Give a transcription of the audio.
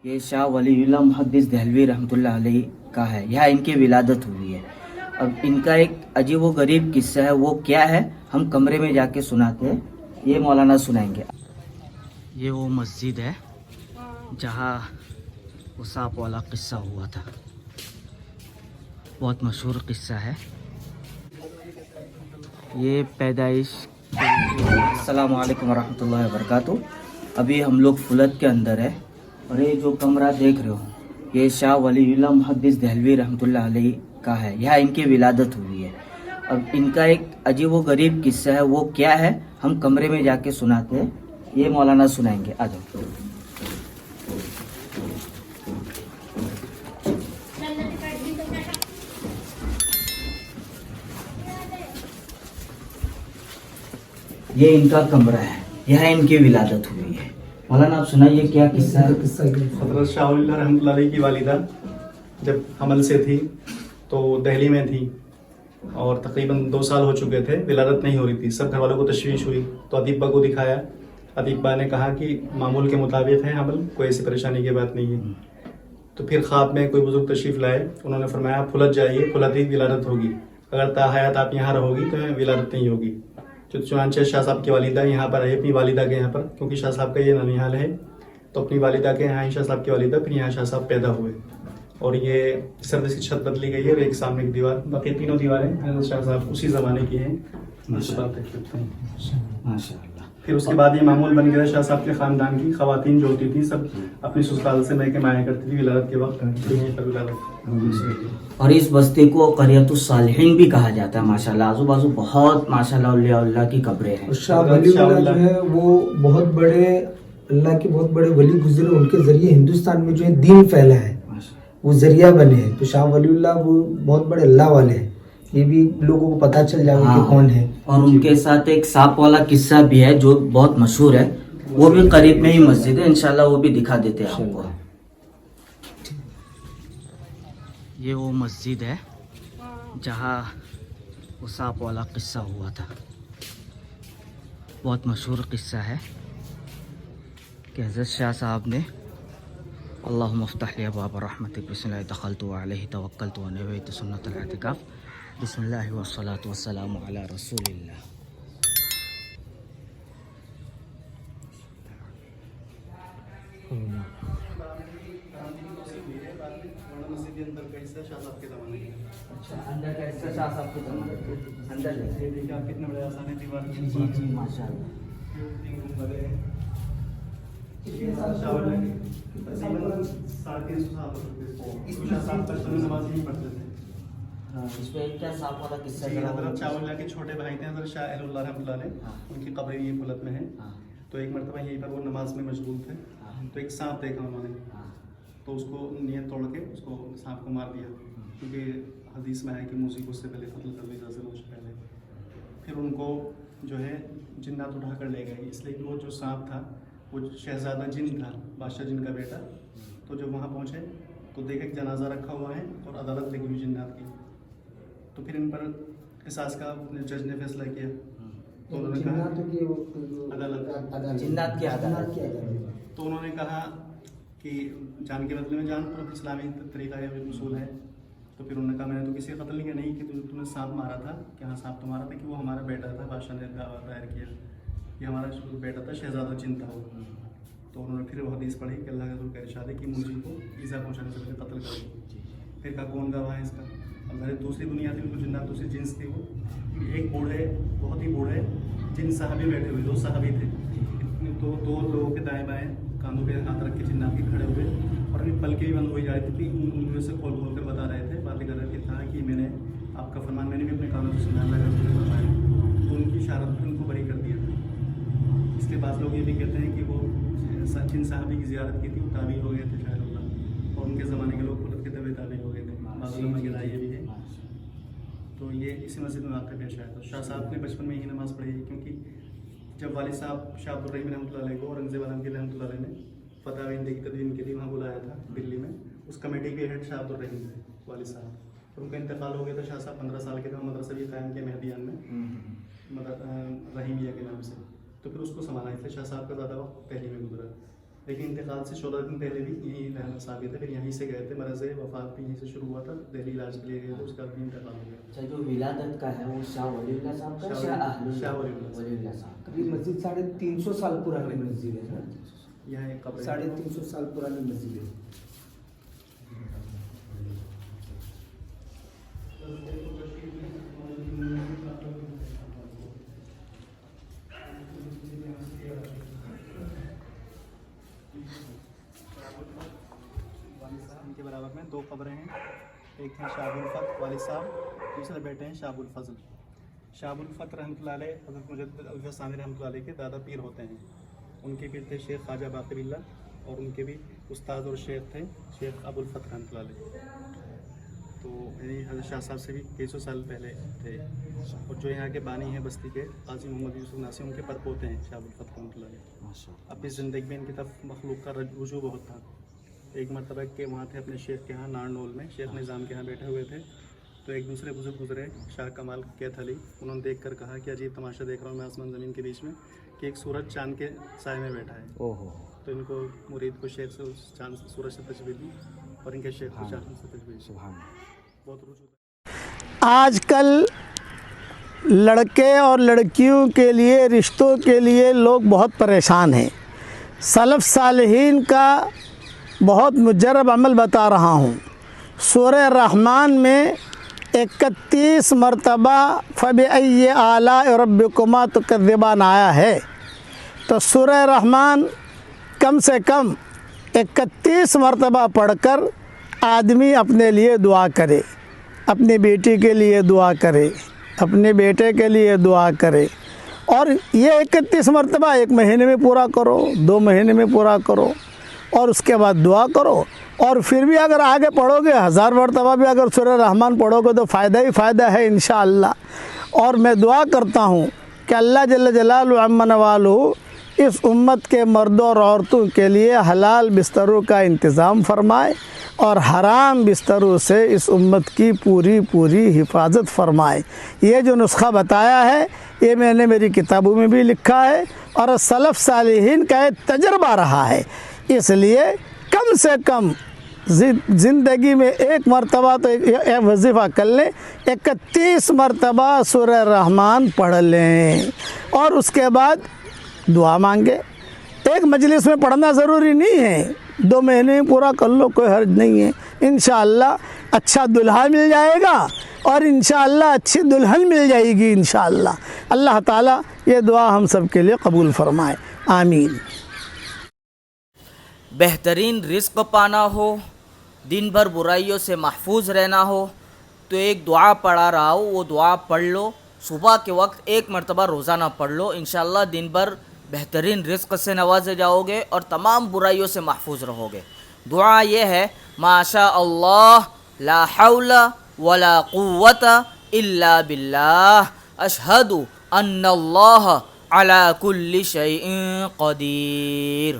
یہ شاہ ولی اللہ محدث دہلوی رحمۃ اللہ علیہ کا ہے، یہاں ان کی ولادت ہوئی ہے۔ اب ان کا ایک عجیب و غریب قصہ ہے، وہ کیا ہے ہم کمرے میں جا کے سناتے ہیں، یہ مولانا سنائیں گے۔ یہ وہ مسجد ہے جہاں وہ سانپ والا قصہ ہوا تھا، بہت مشہور قصہ ہے یہ پیدائش۔ السلام علیکم ورحمۃ اللہ وبرکاتہ۔ ابھی ہم لوگ فلت کے اندر ہے، اور یہ جو کمرہ دیکھ رہے ہو یہ شاہ ولی اللہ محدث دہلوی رحمۃ اللہ علیہ کا ہے، یہاں ان کی ولادت ہوئی ہے۔ اب ان کا ایک عجیب و غریب قصہ ہے، وہ کیا ہے ہم کمرے میں جا کے سناتے ہیں، یہ مولانا سنائیں گے۔ آ جاؤ۔ یہ ان کا کمرہ ہے، یہاں ان کی ولادت ہوئی ہے۔ مولانا آپ سنائیے کیا قصہ ہے؟ حضرت شاہ ولی اللہ رحمۃ اللہ علیہ کی والدہ جب حمل سے تھی تو دہلی میں تھی، اور تقریباً 2 سال ہو چکے تھے، ولادت نہیں ہو رہی تھی۔ سب گھر والوں کو تشویش ہوئی تو ادیبہ کو دکھایا۔ ادیبہ نے کہا کہ معمول کے مطابق ہے حمل، کوئی ایسی پریشانی کی بات نہیں ہے۔ تو پھر خواب میں کوئی بزرگ تشریف لائے، انہوں نے فرمایا آپ پھلت جائیے، پھلت ہی ولادت ہوگی، اگر تا حیات آپ یہاں رہو گی تو ولادت نہیں ہوگی۔ چنانچہ شاہ صاحب کی والدہ یہاں پر آئی اپنی والدہ کے یہاں پر، کیونکہ شاہ صاحب کا یہ ننیحال ہے، تو اپنی والدہ کے یہاں شاہ صاحب کی والدہ، پھر یہاں شاہ صاحب پیدا ہوئے۔ اور یہ سروس کی چھت بدلی گئی ہے، اور ایک سامنے ایک دیوار، باقی تینوں دیواریں حضرت شاہ صاحب اسی زمانے کی ہیں۔ ماشاء اللہ۔ پھر اس کے بعد یہ معمول بن گیا شاہ صاحب کے خاندان کی خواتین جو ہوتی تھیں سب اپنی سسرال سے میکے میں آیا کرتی تھی ولادت کے وقت، یہیں پر ولادت۔ اور اس بستی کو قریۃ الصالحین بھی کہا جاتا ہے۔ ماشاءاللہ آزو بازو بہت ماشاءاللہ اولیاء اللہ کی قبریں ہیں۔ اور شاہ ولی اللہ جو ہے وہ بہت بڑے اللہ کے بہت بڑے ولی گزرے، ان کے ذریعے ہندوستان میں جو ہے دین پھیلا ہے، وہ ذریعہ بنے ہیں۔ تو شاہ ولی اللہ وہ بہت بڑے اللہ والے ہیں، یہ بھی لوگوں کو پتہ چل جائے کہ کون ہے۔ اور ان کے ساتھ ایک سانپ والا قصہ بھی ہے جو بہت مشہور ہے، وہ بھی قریب میں ہی مسجد ہے، انشاءاللہ وہ بھی دکھا دیتے ہیں آپ کو۔ یہ وہ مسجد ہے جہاں وہ سانپ والا قصہ ہوا تھا، بہت مشہور قصہ ہے کہ حضرت شاہ صاحب نے اللہم افتح لی ابواب رحمتک بسم اللہ دخلت علیہ توکلت ونویت سنت الاعتکاف بسم اللہ والصلاة والسلام علی رسول اللہ۔ اندر کا حصہ شاہ صاحب کے زمانے کے اندر کتنے بڑے آسان دیوار، جی ماشاء اللہ۔ اس پہ کیا سانپ والا قصہ ہے؟ حضرت شاہ ولی اللہ کے چھوٹے بھائی تھے حضرت شاہ اہل اللہ رحمۃ اللہ علیہ، ان کی قبریں یہ فلت میں ہیں۔ تو ایک مرتبہ یہیں پر وہ نماز میں مشغول تھے، تو ایک سانپ دیکھا انہوں نے، تو اس کو نیت توڑ کے اس کو سانپ کو مار دیا، کیونکہ حدیث میں ہے کہ موسی کو اس سے پہلے قتل کر لیا ضرور سے پہلے۔ پھر ان کو جو ہے جنات اٹھا کر لے گئے، اس لیے کہ وہ جو سانپ تھا وہ شہزادہ جن تھا، بادشاہ جن کا بیٹا۔ تو جب وہاں پہنچے تو دیکھا کہ جنازہ رکھا ہوا ہے اور عدالت لگی ہوئی جنات کی، تو پھر ان پر قصاص کا جج نے فیصلہ کیا، تو انہوں نے کہا جنات کی عدالت۔ تو انہوں نے کہا کہ جان کے بدلے میں جان، پر اسلامی طریقہ ہے، اصول ہے۔ تو پھر انہوں نے کہا میں نے تو کسی کا قتل نہیں کیا، نہیں کہ تم نے سانپ مارا تھا، کہ ہاں سانپ تو مارا تھا، کہ وہ ہمارا بیٹا تھا، بادشاہ نے دائر کیا، یہ ہمارا بیٹا تھا، شہزادہ جن تھا وہ۔ تو انہوں نے پھر وہ حدیث پڑھی کہ اللہ کے رسول کا ارشاد ہے کہ مجھے کو ایزا پہنچانے سے پہلے قتل کرو۔ پھر کہا کون گواہ ہے اس کا؟ اب دوسری دنیا تھی، بالکل جنات دوسری جنس تھی وہ۔ ایک بوڑھے، بہت ہی بوڑھے جن صحابی بیٹھے ہوئے، 2 صحابی تھے، تو 2 لوگوں کے دائیں بائیں کاندھوں پہ ہاتھ رکھ کے جنات کے کھڑے ہوئے، اور ان پلکیں بھی بند ہو جا رہی تھی، انگلیوں سے کھول کھول کر بتا رہے تھے، باتیں کر رہے تھے، کہا کہ میں نے آپ کا فرمان میں نے بھی اپنے کانوں سے سنا، اللہ کا رسول نے فرمایا، تو ان کی اشارت میں ان کو بری کر دیا تھا۔ اس کے بعد لوگ یہ بھی کہتے ہیں کہ وہ جن صحابی کی زیارت کی تھی وہ تابعی ہو گئے تھے شاید اللہ، اور ان کے زمانے کے لوگ خود کہتے ہوئے تابعی ہو گئے تھے، بعض علماء کی رائے یہ بھی ہے۔ تو یہ اسی مسجد میں واقع پیش آیا تھا۔ شاہ صاحب نے بچپن میں ہی نماز پڑھی ہے، کیونکہ جب والد صاحب شاہ عبدالرحیم رحمۃ اللہ علیہ کو اورنگزیب عالم کی رحمۃ اللہ علیہ نے فتح ہند کی تدوین کے لیے وہاں بلایا تھا دلی میں، اس کمیٹی کے ہیڈ شاہ عبدالرحیم تھے والد صاحب، اور ان کا انتقال ہو گیا تھا۔ شاہ صاحب 15 سال کے تھے، مدرسہ بھی قائم کیا مہدیان میں رحیمیہ کے نام سے، تو پھر اس کو سنبھالا، اس لیے شاہ صاحب کا زیادہ وقت دہلی میں گزرا، لیکن انتقال سے 14 دن پہلے بھی یہیں رہنا ثابت ہے. پھر یہیں سے گئے تھے. مرض وفات بھی یہیں سے شروع ہوا تھا. دہلی علاج کے لیے گئے تھے, اس کا بھی انتقال ہو گیا. اچھا, جو ولادت کا ہے وہ شاہ ولی اللہ صاحب کا, شاہ ولی اللہ صاحب کا. یہ مسجد 350 سال پرانی مسجد ہے نا, یہاں ایک قبر 350 سال پرانی مسجد ہے. ان کے برابر میں 2 قبریں ہیں. ایک ہیں شاہ الفت والد صاحب, دوسرے بیٹے ہیں شاہ الفضل. شاہ الفت رحمۃ اللہ علیہ حضرت مجدد الفت ثانی رحمۃ اللہ علیہ کے دادا پیر ہوتے ہیں. ان کے پیر تھے شیخ خواجہ باقر اللہ, اور ان کے بھی استاد اور شیخ تھے شیخ ابو الفت رحمۃ اللہ علیہ. تو یعنی حضرت شاہ صاحب سے بھی 300 سال پہلے تھے. اور جو یہاں کے بانی ہیں بستی کے قاضی محمد یوسف ناصر, ان کے پرپوتے ہیں شاہ الفت رحمۃ اللہ علیہ. اپنی زندگی میں ان کی طرف مخلوق کا رجوع بہت تھا. ایک مرتبہ کہ وہاں تھے اپنے شیخ کے ہاں نارنول میں, شیخ نظام کے ہاں بیٹھے ہوئے تھے, تو ایک دوسرے بزرگ گزرے شاہ کمال کیتھ علی. انہوں نے دیکھ کر کہا کہ عجیب تماشا دیکھ رہا ہوں میں آسمان زمین کے بیچ میں, کہ ایک سورج چاند کے سائے میں بیٹھا ہے. تو ان کو مرید کو شیخ سے چاند سورج سے تشبیہ دی, اور ان کے شیخ کو چاند سے تشبیہ دی. بہت رجوع. آج کل لڑکے اور لڑکیوں کے لیے, رشتوں کے لیے لوگ بہت پریشان ہیں. سلف صالحین کا بہت مجرب عمل بتا رہا ہوں. سورہ رحمان میں 31 مرتبہ فَبِأَيِّ آلَاءِ رَبِّكُمَا تُكَذِّبَانِ آیا ہے. تو سورہ رحمان کم سے کم 31 مرتبہ پڑھ کر آدمی اپنے لیے دعا کرے, اپنی بیٹی کے لیے دعا کرے, اپنے بیٹے کے لیے دعا کرے. اور یہ 31 مرتبہ 1 مہینے میں پورا کرو, 2 مہینے میں پورا کرو, اور اس کے بعد دعا کرو. اور پھر بھی اگر آگے پڑھو گے 1000 مرتبہ بھی اگر سورہ رحمان پڑھو گے تو فائدہ ہی فائدہ ہے انشاءاللہ. اور میں دعا کرتا ہوں کہ اللہ جل جلالہ عم نوالہ اس امت کے مردوں اور عورتوں کے لیے حلال بستروں کا انتظام فرمائے, اور حرام بستروں سے اس امت کی پوری حفاظت فرمائے. یہ جو نسخہ بتایا ہے یہ میں نے میری کتابوں میں بھی لکھا ہے, اور سلف صالحین کا یہ تجربہ رہا ہے. اس لیے کم سے کم زندگی میں 1 مرتبہ تو یہ وظیفہ کر لیں, 31 مرتبہ سورہ رحمان پڑھ لیں, اور اس کے بعد دعا مانگے. ایک مجلس میں پڑھنا ضروری نہیں ہے, 2 مہینے میں پورا کر لو, کوئی حرج نہیں ہے. انشاءاللہ اچھا دلہا مل جائے گا, اور انشاءاللہ اچھی دلہن مل جائے گی انشاءاللہ. اللہ تعالیٰ یہ دعا ہم سب کے لیے قبول فرمائے, آمین. بہترین رزق پانا ہو, دن بھر برائیوں سے محفوظ رہنا ہو, تو ایک دعا پڑھا رہا ہوں, وہ دعا پڑھ لو. صبح کے وقت 1 مرتبہ روزانہ پڑھ لو, انشاءاللہ دن بھر بہترین رزق سے نوازے جاؤ گے اور تمام برائیوں سے محفوظ رہو گے. دعا یہ ہے, ما شاء اللہ لا حول ولا قوت الا باللہ, اشہد ان اللہ علی کل شیء قدیر.